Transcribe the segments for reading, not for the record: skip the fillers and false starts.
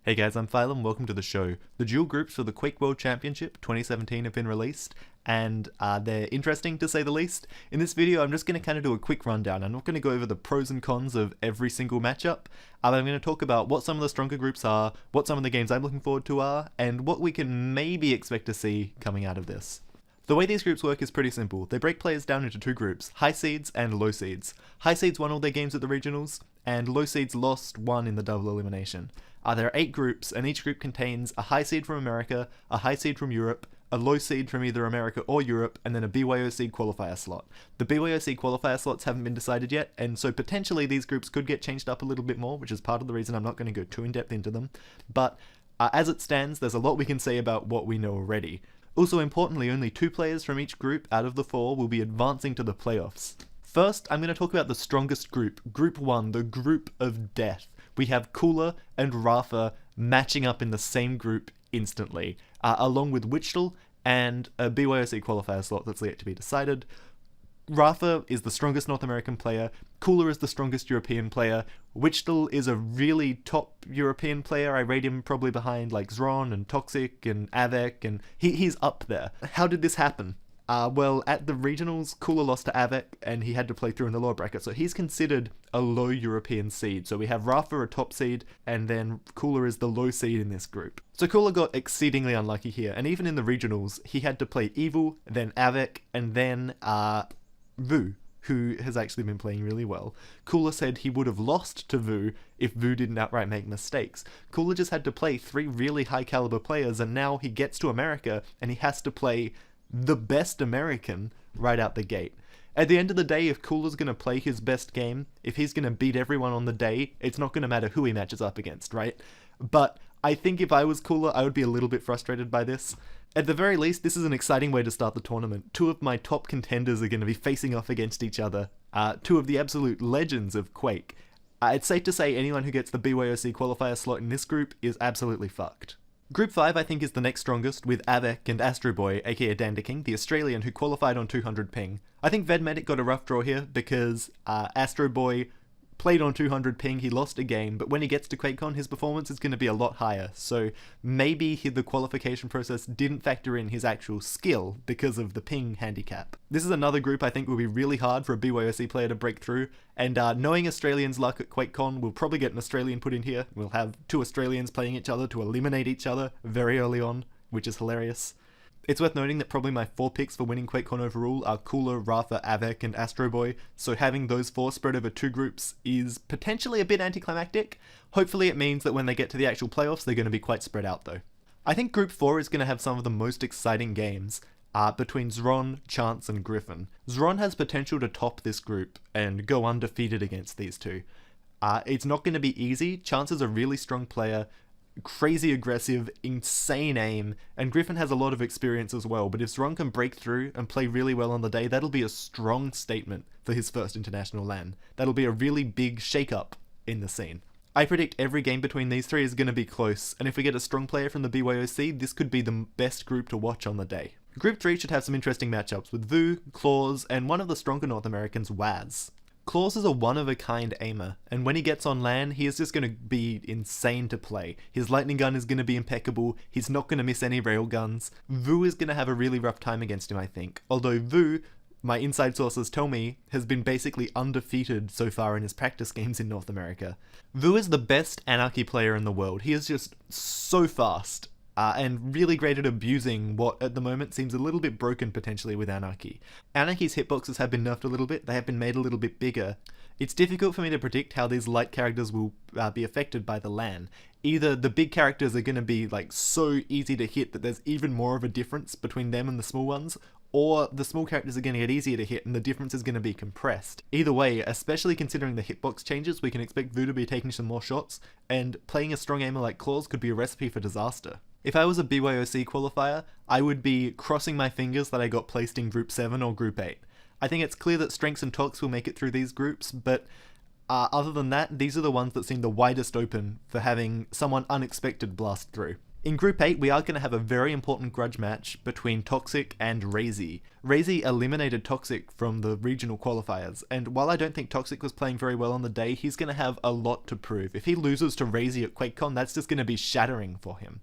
Hey guys, I'm Phylum, welcome to the show. The dual groups for the Quake World Championship 2017 have been released, and they're interesting to say the least. In this video, I'm just going to kind of do a quick rundown. I'm not going to go over the pros and cons of every single matchup, but I'm going to talk about what some of the stronger groups are, what some of the games I'm looking forward to are, and what we can maybe expect to see coming out of this. The way these groups work is pretty simple. They break players down into two groups, high seeds and low seeds. High seeds won all their games at the regionals, and low seeds lost one in the double elimination. There are 8 groups, and each group contains a high seed from America, a high seed from Europe, a low seed from either America or Europe, and then a BYOC qualifier slot. The BYOC qualifier slots haven't been decided yet, and so potentially these groups could get changed up a little bit more, which is part of the reason I'm not going to go too in depth into them. But as it stands, there's a lot we can say about what we know already. Also importantly, only 2 players from each group out of the 4 will be advancing to the playoffs. First, I'm going to talk about the strongest group, Group 1, the Group of Death. We have Cooler and Rafa matching up in the same group instantly, along with Wichtel and a BYOC qualifier slot that's yet to be decided. Rafa is the strongest North American player, Cooler is the strongest European player, Wichtel is a really top European player. I rate him probably behind like Zron and Toxjq and Avec, and he's up there. How did this happen? Well, at the regionals, Cooler lost to Avec, and he had to play through in the lower bracket, so he's considered a low European seed. So we have Rafa a top seed, and then Cooler is the low seed in this group. So Cooler got exceedingly unlucky here, and even in the regionals, he had to play Evil, then Avec, and then Vu, who has actually been playing really well. Cooler said he would have lost to Vu if Vu didn't outright make mistakes. Cooler just had to play 3 really high caliber players, and now he gets to America, and he has to play the best American right out the gate. At the end of the day, if Cooler's going to play his best game, if he's going to beat everyone on the day, it's not going to matter who he matches up against, right? But I think if I was Cooler, I would be a little bit frustrated by this. At the very least, this is an exciting way to start the tournament. 2 of my top contenders are going to be facing off against each other. 2 of the absolute legends of Quake. It's safe to say anyone who gets the BYOC qualifier slot in this group is absolutely fucked. Group 5 I think is the next strongest, with Avec and Astro Boy, aka Dandaking, the Australian who qualified on 200 ping. I think Vedmedic got a rough draw here because Astro Boy played on 200 ping, he lost a game, but when he gets to QuakeCon his performance is going to be a lot higher, so maybe the qualification process didn't factor in his actual skill because of the ping handicap. This is another group I think will be really hard for a BYOC player to break through, and knowing Australians' luck at QuakeCon, we'll probably get an Australian put in here. We'll have 2 Australians playing each other to eliminate each other very early on, which is hilarious. It's worth noting that probably my 4 picks for winning QuakeCon overall are Cooler, Rafa, Avec, and Astro Boy, so having those 4 spread over 2 groups is potentially a bit anticlimactic. Hopefully it means that when they get to the actual playoffs, they're going to be quite spread out though. I think Group 4 is going to have some of the most exciting games between Zron, Chance, and Griffin. Zron has potential to top this group and go undefeated against these 2. It's not going to be easy. Chance is a really strong player, crazy aggressive, insane aim, and Griffin has a lot of experience as well, but if Zron can break through and play really well on the day, that'll be a strong statement for his first international LAN. That'll be a really big shake-up in the scene. I predict every game between these 3 is going to be close, and if we get a strong player from the BYOC, this could be the best group to watch on the day. Group 3 should have some interesting matchups with Vu, Claws, and one of the stronger North Americans, Waz. Claws is a one-of-a-kind aimer, and when he gets on LAN, he is just going to be insane to play. His lightning gun is going to be impeccable, he's not going to miss any railguns. Vu is going to have a really rough time against him, I think. Although Vu, my inside sources tell me, has been basically undefeated so far in his practice games in North America. Vu is the best Anarchy player in the world. He is just so fast. And really great at abusing what at the moment seems a little bit broken potentially with Anarchy. Anarchy's hitboxes have been nerfed a little bit, they have been made a little bit bigger. It's difficult for me to predict how these light characters will be affected by the LAN. Either the big characters are going to be like so easy to hit that there's even more of a difference between them and the small ones, or the small characters are going to get easier to hit and the difference is going to be compressed. Either way, especially considering the hitbox changes, we can expect Vu to be taking some more shots, and playing a strong aimer like Claws could be a recipe for disaster. If I was a BYOC qualifier, I would be crossing my fingers that I got placed in Group 7 or Group 8. I think it's clear that Strengths and Tox will make it through these groups, but other than that, these are the ones that seem the widest open for having someone unexpected blast through. In Group 8, we are going to have a very important grudge match between Toxjq and Raisy. Raisy eliminated Toxjq from the regional qualifiers, and while I don't think Toxjq was playing very well on the day, he's going to have a lot to prove. If he loses to Raisy at QuakeCon, that's just going to be shattering for him.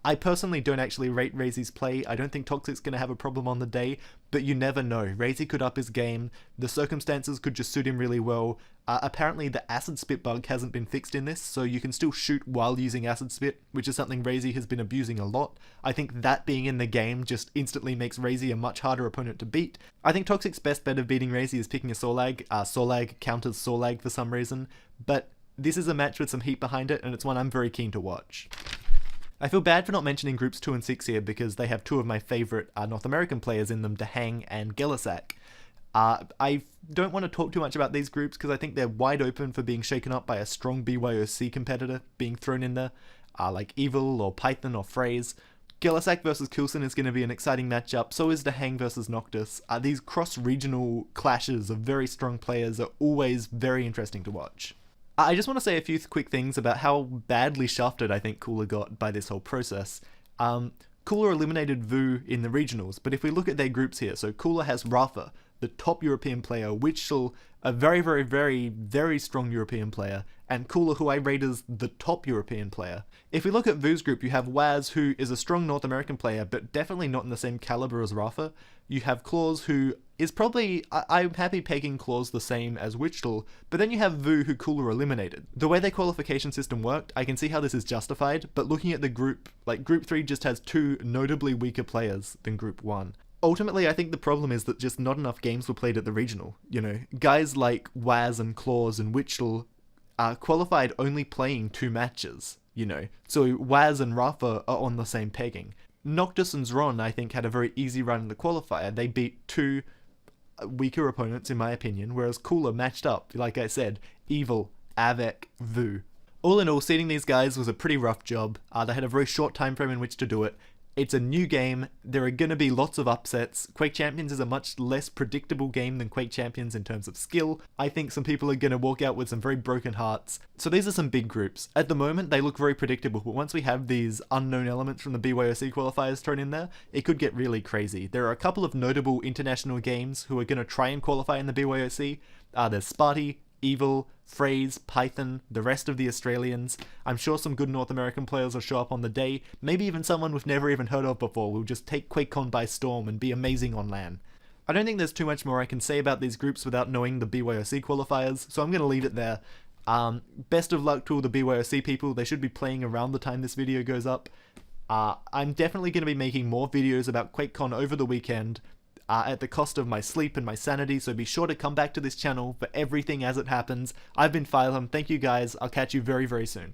I personally don't actually rate Raisy's play. I don't think Toxjq's going to have a problem on the day, but you never know. Raisy could up his game, the circumstances could just suit him really well. Apparently the acid spit bug hasn't been fixed in this, so you can still shoot while using acid spit, which is something Raisy has been abusing a lot. I think that being in the game just instantly makes Raisy a much harder opponent to beat. I think Toxjq's best bet of beating Raisy is picking a Sorlag. Sorlag counters Sorlag for some reason, but this is a match with some heat behind it, and it's one I'm very keen to watch. I feel bad for not mentioning groups 2 and 6 here because they have two of my favourite North American players in them, Dahang and Gelisak. I don't want to talk too much about these groups because I think they're wide open for being shaken up by a strong BYOC competitor being thrown in there, like Evil or Python or Phrase. Gelisak versus Kilson is going to be an exciting matchup, so is Dahang versus Noctis. These cross-regional clashes of very strong players are always very interesting to watch. I just want to say a few quick things about how badly shafted I think Cooler got by this whole process. Cooler eliminated Vu in the regionals, but if we look at their groups here, so Cooler has Rafa, the top European player, Witchel, a very strong European player, and Cooler, who I rate as the top European player. If we look at Vu's group, you have Waz, who is a strong North American player, but definitely not in the same caliber as Rafa. You have Claus, who is probably, I'm happy pegging Claus the same as Witchel, but then you have Vu, who Cooler eliminated. The way their qualification system worked, I can see how this is justified, but looking at the group, like Group 3 just has two notably weaker players than Group 1. Ultimately, I think the problem is that just not enough games were played at the regional. You know, guys like Waz and Claus and Witchel qualified only playing 2 matches, you know, so Waz and Rafa are on the same pegging. Noctis and Zron, I think, had a very easy run in the qualifier. They beat 2 weaker opponents, in my opinion, whereas Cooler matched up, like I said, Evil, Avec, Vu. All in all, seeding these guys was a pretty rough job. They had a very short time frame in which to do it. It's a new game, there are going to be lots of upsets. Quake Champions is a much less predictable game than Quake Champions in terms of skill. I think some people are going to walk out with some very broken hearts. So these are some big groups. At the moment, they look very predictable, but once we have these unknown elements from the BYOC qualifiers thrown in there, it could get really crazy. There are a couple of notable international games who are going to try and qualify in the BYOC. There's Sparty, Evil, Phrase, Python, the rest of the Australians. I'm sure some good North American players will show up on the day. Maybe even someone we've never even heard of before will just take QuakeCon by storm and be amazing on LAN. I don't think there's too much more I can say about these groups without knowing the BYOC qualifiers, so I'm going to leave it there. Best of luck to all the BYOC people. They should be playing around the time this video goes up. I'm definitely going to be making more videos about QuakeCon over the weekend. At the cost of my sleep and my sanity, so be sure to come back to this channel for everything as it happens. I've been Phylum, thank you guys, I'll catch you very soon.